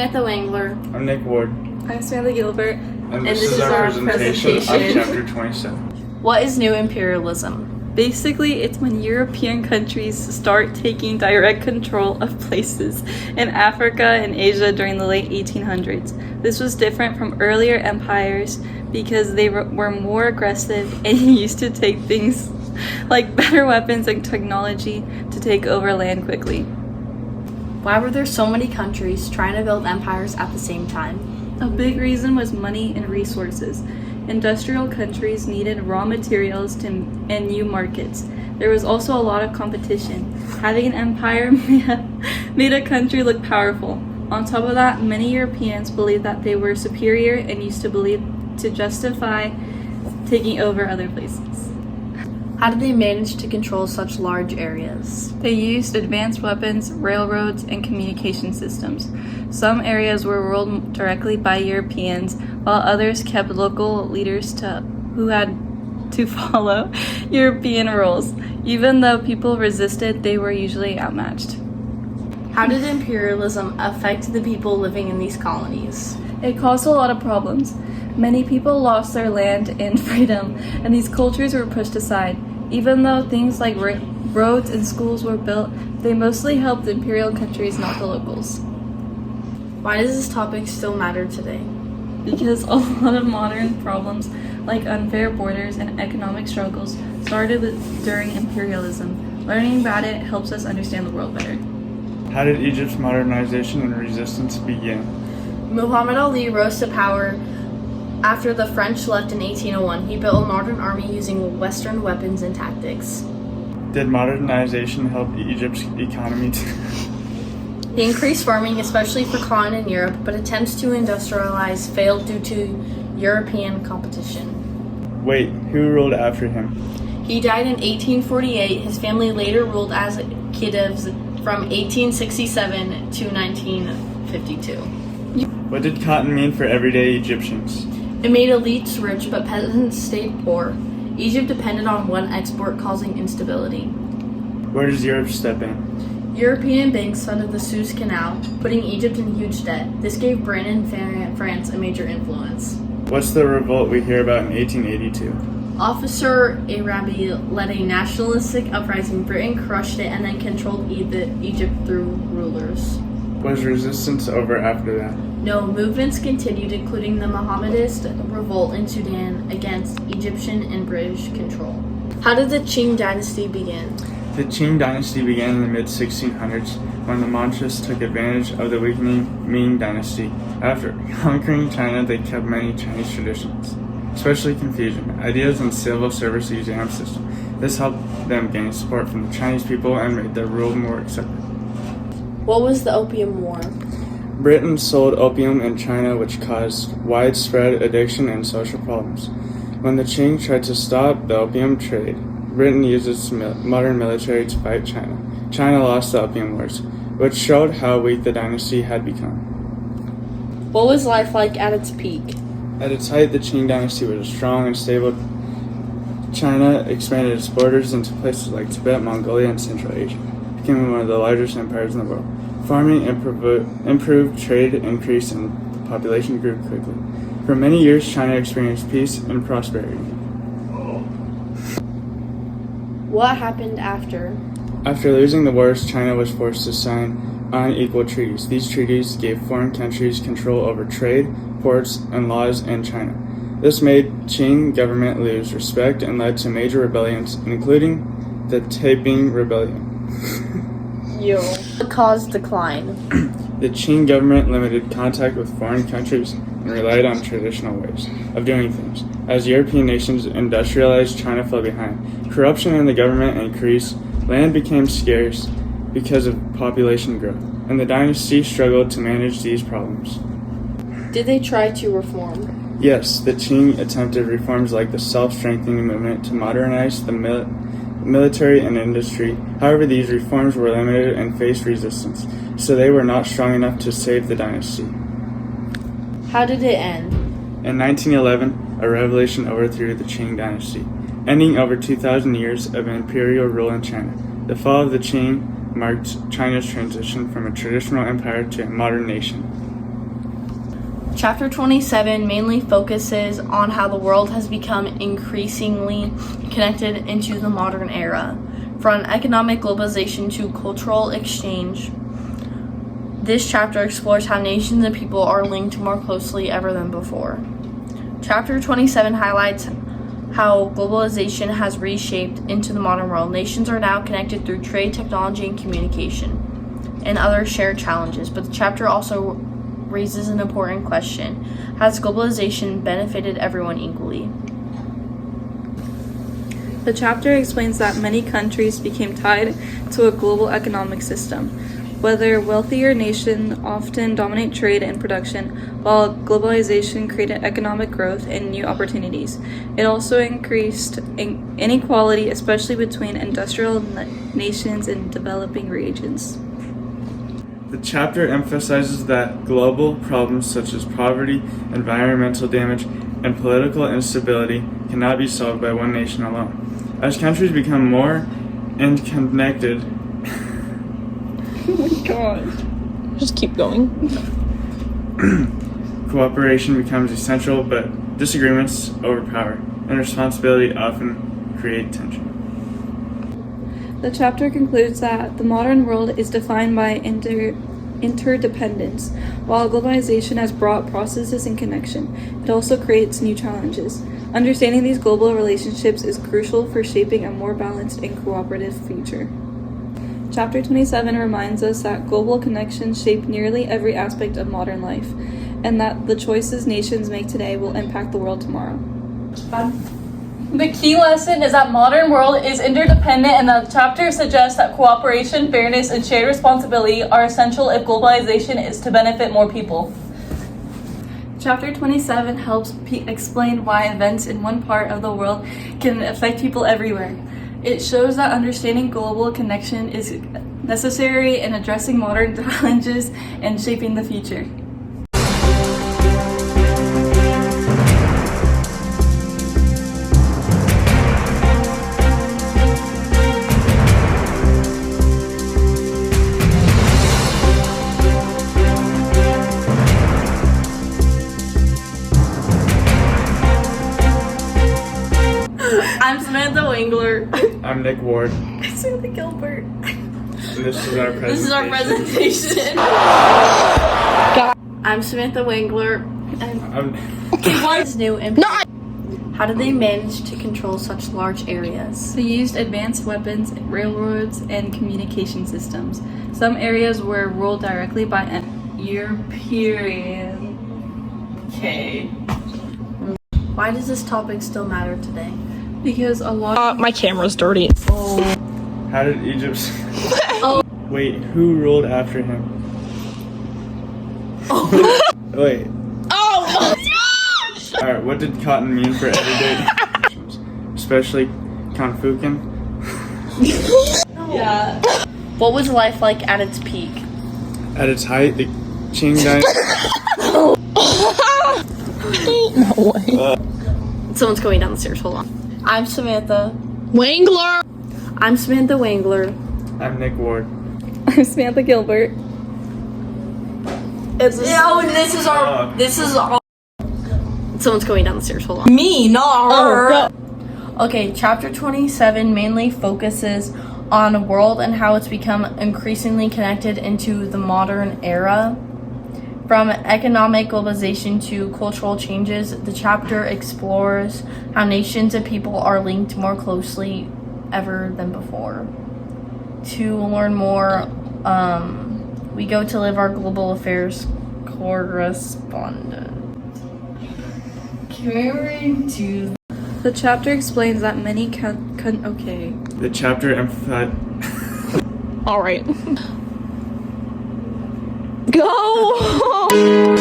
Samantha Wangler. I'm Nick Ward, I'm Samantha Gilbert. and this is our presentation of Chapter 27. What is new imperialism? Basically, it's when European countries start taking direct control of places in Africa and Asia during the late 1800s. This was different from earlier empires because they were more aggressive and used to take things like better weapons and technology to take over land quickly. Why were there so many countries trying to build empires at the same time? A big reason was money and resources. Industrial countries needed raw materials and new markets. There was also a lot of competition. Having an empire made a country look powerful. On top of that, many Europeans believed that they were superior and used to believe to justify taking over other places. How did they manage to control such large areas? They used advanced weapons, railroads, and communication systems. Some areas were ruled directly by Europeans, while others kept local leaders who had to follow European rules. Even though people resisted, they were usually outmatched. How did imperialism affect the people living in these colonies? It caused a lot of problems. Many people lost their land and freedom, and these cultures were pushed aside. Even though things like roads and schools were built, they mostly helped imperial countries, not the locals. Why does this topic still matter today? Because a lot of modern problems, like unfair borders and economic struggles, started during imperialism. Learning about it helps us understand the world better. How did Egypt's modernization and resistance begin? Muhammad Ali rose to power after the French left in 1801. He built a modern army using Western weapons and tactics. Did modernization help Egypt's economy He increased farming, especially for cotton in Europe, but attempts to industrialize failed due to European competition. Wait, who ruled after him? He died in 1848. His family later ruled as Khedives from 1867 to 1952. What did cotton mean for everyday Egyptians? It made elites rich, but peasants stayed poor. Egypt depended on one export, causing instability. Where does Europe step in? European banks funded the Suez Canal, putting Egypt in huge debt. This gave Britain and France a major influence. What's the revolt we hear about in 1882? Officer Arabi led a nationalistic uprising. Britain crushed it and then controlled Egypt through rulers. Was resistance over after that? No, movements continued, including the Mohammadist revolt in Sudan against Egyptian and British control. How did the Qing dynasty begin? The Qing dynasty began in the mid-1600s when the Manchus took advantage of the weakening Ming dynasty. After conquering China, they kept many Chinese traditions, especially Confucian ideas and civil service exam system. This helped them gain support from the Chinese people and made their rule more accepted. What was the Opium War? Britain sold opium in China, which caused widespread addiction and social problems. When the Qing tried to stop the opium trade, Britain used its modern military to fight China. China lost the Opium Wars, which showed how weak the dynasty had become. What was life like at its peak? At its height, the Qing dynasty was strong and stable. China expanded its borders into places like Tibet, Mongolia, and Central Asia, becoming one of the largest empires in the world. Farming improved, trade increased, and the population grew quickly. For many years, China experienced peace and prosperity. What happened after? After losing the wars, China was forced to sign unequal treaties. These treaties gave foreign countries control over trade, ports, and laws in China. This made Qing government lose respect and led to major rebellions, including the Taiping Rebellion. What caused decline? The Qing government limited contact with foreign countries and relied on traditional ways of doing things. As European nations industrialized, China fell behind. Corruption in the government increased, land became scarce because of population growth, and the dynasty struggled to manage these problems. Did they try to reform? Yes, the Qing attempted reforms like the self-strengthening movement to modernize the military and industry. However, these reforms were limited and faced resistance, so they were not strong enough to save the dynasty. How did it end? In 1911, a revolution overthrew the Qing dynasty, ending over 2,000 years of imperial rule in China. The fall of the Qing marked China's transition from a traditional empire to a modern nation. Chapter 27 mainly focuses on how the world has become increasingly connected into the modern era. From economic globalization to cultural exchange, this chapter explores how nations and people are linked more closely ever than before. Chapter 27 highlights how globalization has reshaped into the modern world. Nations are now connected through trade, technology, and communication, and other shared challenges. But the chapter also raises an important question: has globalization benefited everyone equally? The chapter explains that many countries became tied to a global economic system. Whether wealthier nations often dominate trade and production, while globalization created economic growth and new opportunities. It also increased inequality, especially between industrial nations and developing regions. The chapter emphasizes that global problems such as poverty, environmental damage, and political instability cannot be solved by one nation alone. As countries become more interconnected, Oh my gosh. Just keep going. cooperation becomes essential, but disagreements overpower, and responsibility often create tension. The chapter concludes that the modern world is defined by interdependence. While globalization has brought processes and connection, it also creates new challenges. Understanding these global relationships is crucial for shaping a more balanced and cooperative future. Chapter 27 reminds us that global connections shape nearly every aspect of modern life, and that the choices nations make today will impact the world tomorrow. The key lesson is that modern world is interdependent, and the chapter suggests that cooperation, fairness, and shared responsibility are essential if globalization is to benefit more people. Chapter 27 helps explain why events in one part of the world can affect people everywhere. It shows that understanding global connection is necessary in addressing modern challenges and shaping the future. I'm Samantha Wangler. I'm Nick Ward, I'm Samantha Gilbert. and this is our presentation. This is our presentation. I'm Samantha Wangler. And what is new and how did they manage to control such large areas? They used advanced weapons, railroads, and communication systems. Some areas were ruled directly by an European. Okay. Why does this topic still matter today? Because a lot My camera's dirty. How did Egypt... Wait, who ruled after him? Wait. Oh! Alright, what did cotton mean for everyday especially Confucian? Yeah. What was life like at its peak? At its height, the Qing dynasty... No way. Someone's going down the stairs. Hold on. I'm Samantha. Wangler! I'm Samantha Wangler. I'm Nick Ward. I'm Samantha Gilbert. This is our. This is all. Someone's going down the stairs. Hold on. Me, not her. Okay, chapter 27 mainly focuses on the world and how it's become increasingly connected into the modern era. From economic globalization to cultural changes, the chapter explores how nations and people are linked more closely ever than before. To learn more, we go to Live, our global affairs correspondent. Comparing to The chapter explains that many okay. The chapter emphasized... Alright. Go!